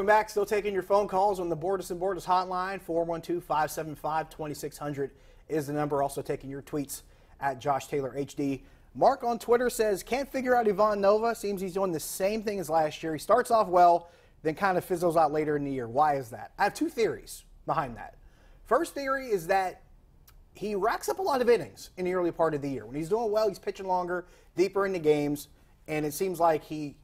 Welcome back. Still taking your phone calls on the Borders and Borders hotline. 412-575-2600 is the number. Also taking your tweets at Josh Taylor HD. Mark on Twitter says, can't figure out Ivan Nova. Seems he's doing the same thing as last year. He starts off well, then kind of fizzles out later in the year. Why is that? I have two theories behind that. First theory is that he racks up a lot of innings in the early part of the year. When he's doing well, he's pitching longer, deeper into games, and it seems like he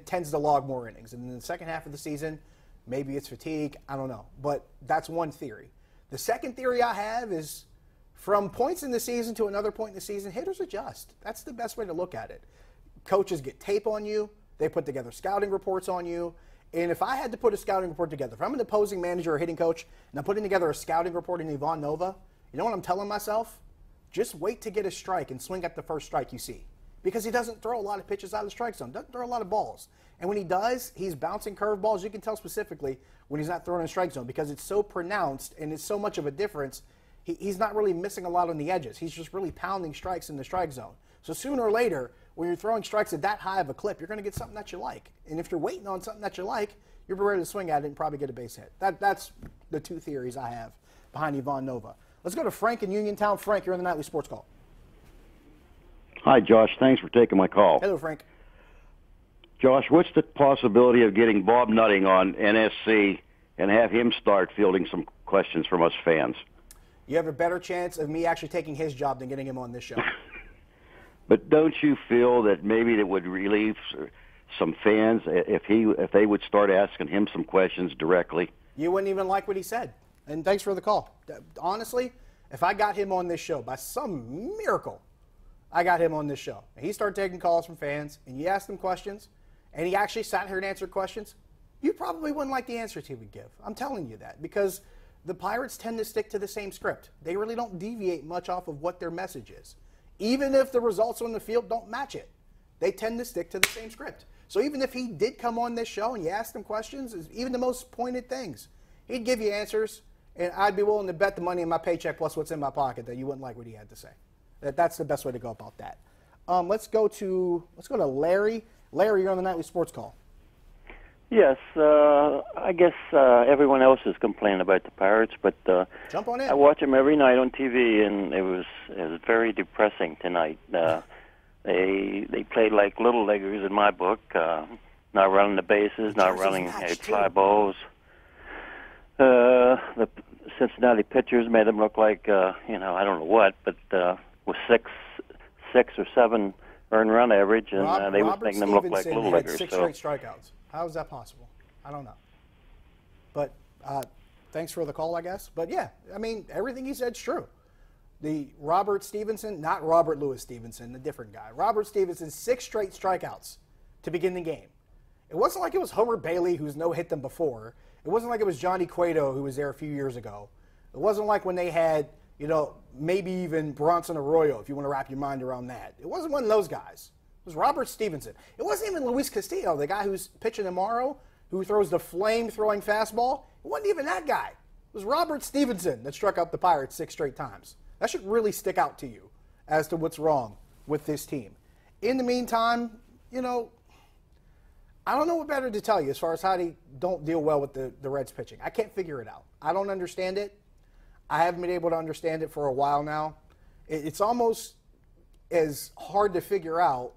tends to log more innings. And in the second half of the season, maybe it's fatigue, I don't know. But that's one theory. The second theory I have is from points in the season to another point in the season, hitters adjust. That's the best way to look at it. Coaches get tape on you. They put together scouting reports on you. And if I had to put a scouting report together, if I'm an opposing manager or hitting coach and I'm putting together a scouting report in Ivan Nova, you know what I'm telling myself? Just wait to get a strike and swing at the first strike you see. Because he doesn't throw a lot of pitches out of the strike zone, doesn't throw a lot of balls. And when he does, he's bouncing curveballs. You can tell specifically when he's not throwing in the strike zone because it's so pronounced and it's so much of a difference. He's not really missing a lot on the edges. He's just really pounding strikes in the strike zone. So sooner or later, when you're throwing strikes at that high of a clip, you're going to get something that you like. And if you're waiting on something that you like, you're ready to swing at it and probably get a base hit. That's the two theories I have behind Ivan Nova. Let's go to Frank in Uniontown. Frank, you're on the Nightly Sports Call. Hi, Josh. Thanks for taking my call. Hello, Frank. Josh, what's the possibility of getting Bob Nutting on NSC and have him start fielding some questions from us fans? You have a better chance of me actually taking his job than getting him on this show. But don't you feel that maybe it would relieve some fans if they would start asking him some questions directly? You wouldn't even like what he said. And thanks for the call. Honestly, if I got him on this show, by some miracle, I got him on this show, and he started taking calls from fans, and you asked him questions, and he actually sat here and answered questions, you probably wouldn't like the answers he would give. I'm telling you that, because the Pirates tend to stick to the same script. They really don't deviate much off of what their message is. Even if the results on the field don't match it, they tend to stick to the same script. So even if he did come on this show and you asked him questions, even the most pointed things, he'd give you answers, and I'd be willing to bet the money in my paycheck plus what's in my pocket that you wouldn't like what he had to say. That's the best way to go about that. Let's go to Larry. Larry, you're on the Nightly Sports Call. Yes, I guess everyone else is complaining about the Pirates, but jump on in. I watch them every night on TV, and it was very depressing tonight. They played like little leaguers in my book, not running the bases, not running fly balls. The Cincinnati pitchers made them look like I don't know what, but with six or seven earned run average, and they were making them look like little leaguers. 6 straight strikeouts. How is that possible? I don't know. But thanks for the call, I guess. But yeah, I mean, everything he said's true. The Robert Stevenson, not Robert Louis Stevenson, the different guy. Robert Stevenson, 6 straight strikeouts to begin the game. It wasn't like it was Homer Bailey, who's no-hit them before. It wasn't like it was Johnny Cueto, who was there a few years ago. It wasn't like when they had, maybe even Bronson Arroyo, if you want to wrap your mind around that. It wasn't one of those guys. It was Robert Stevenson. It wasn't even Luis Castillo, the guy who's pitching tomorrow, who throws the flame-throwing fastball. It wasn't even that guy. It was Robert Stevenson that struck out the Pirates 6 straight times. That should really stick out to you as to what's wrong with this team. In the meantime, I don't know what better to tell you as far as how they don't deal well with the Reds pitching. I can't figure it out. I don't understand it. I haven't been able to understand it for a while now. It's almost as hard to figure out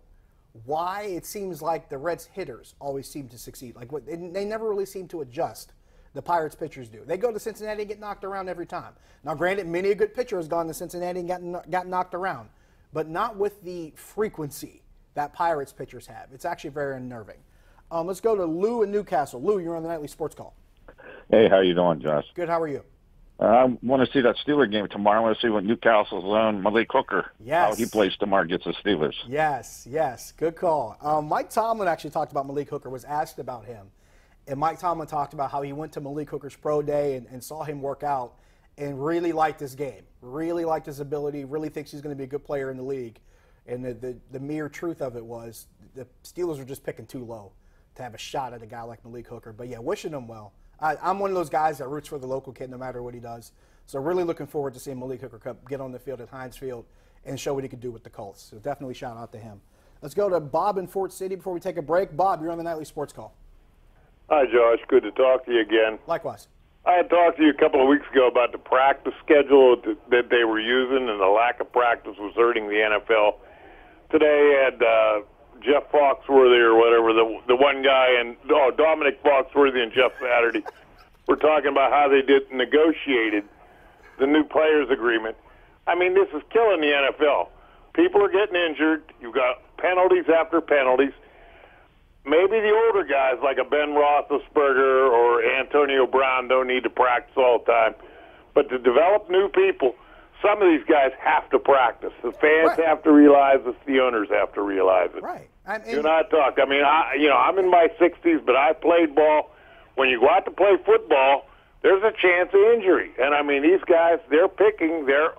why it seems like the Reds hitters always seem to succeed. Like they never really seem to adjust. The Pirates pitchers do. They go to Cincinnati and get knocked around every time. Now, granted, many a good pitcher has gone to Cincinnati and got knocked around, but not with the frequency that Pirates pitchers have. It's actually very unnerving. Let's go to Lou in Newcastle. Lou, you're on the Nightly Sports Call. Hey, how you doing, Josh? Good. How are you? I want to see that Steeler game tomorrow. I want to see what Newcastle's own Malik Hooker, how he plays tomorrow against the Steelers. Yes. Good call. Mike Tomlin actually talked about Malik Hooker, was asked about him. And Mike Tomlin talked about how he went to Malik Hooker's pro day and saw him work out and really liked his game, really liked his ability, really thinks he's going to be a good player in the league. And the mere truth of it was the Steelers were just picking too low to have a shot at a guy like Malik Hooker. But, yeah, wishing him well. I'm one of those guys that roots for the local kid no matter what he does. So really looking forward to seeing Malik Hooker get on the field at Heinz Field and show what he could do with the Colts. So definitely shout out to him. Let's go to Bob in Fort City before we take a break. Bob, you're on the Nightly Sports Call. Hi, Josh. Good to talk to you again. Likewise. I had talked to you a couple of weeks ago about the practice schedule that they were using, and the lack of practice was hurting the NFL. Today I had Jeff Foxworthy or whatever, the one guy, and Dominic Foxworthy and Jeff Saturday were talking about how they negotiated the new players agreement. I mean, this is killing the NFL. People are getting injured. You've got penalties after penalties. Maybe the older guys like a Ben Roethlisberger or Antonio Brown don't need to practice all the time. But to develop new people, some of these guys have to practice. The fans have to realize it. The owners have to realize it. Right. Do not talk. I mean, I'm in my 60s, but I played ball. When you go out to play football, there's a chance of injury. And, I mean, these guys, they're picking their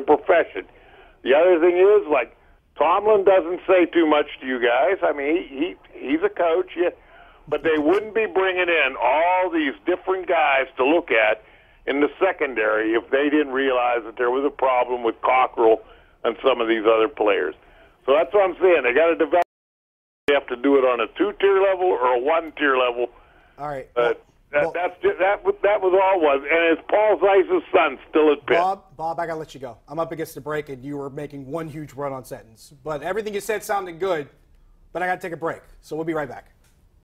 profession. The other thing is, like, Tomlin doesn't say too much to you guys. I mean, he's a coach, but they wouldn't be bringing in all these different guys to look at in the secondary if they didn't realize that there was a problem with Cockrell and some of these other players. So that's what I'm saying. They got to develop. They have to do it on a 2-tier level or a 1-tier level. All right. That was all it was. And it's Paul Zeiss's son still at Pitt. Bob, I got to let you go. I'm up against the break, and you were making one huge run-on sentence. But everything you said sounded good, but I got to take a break. So we'll be right back.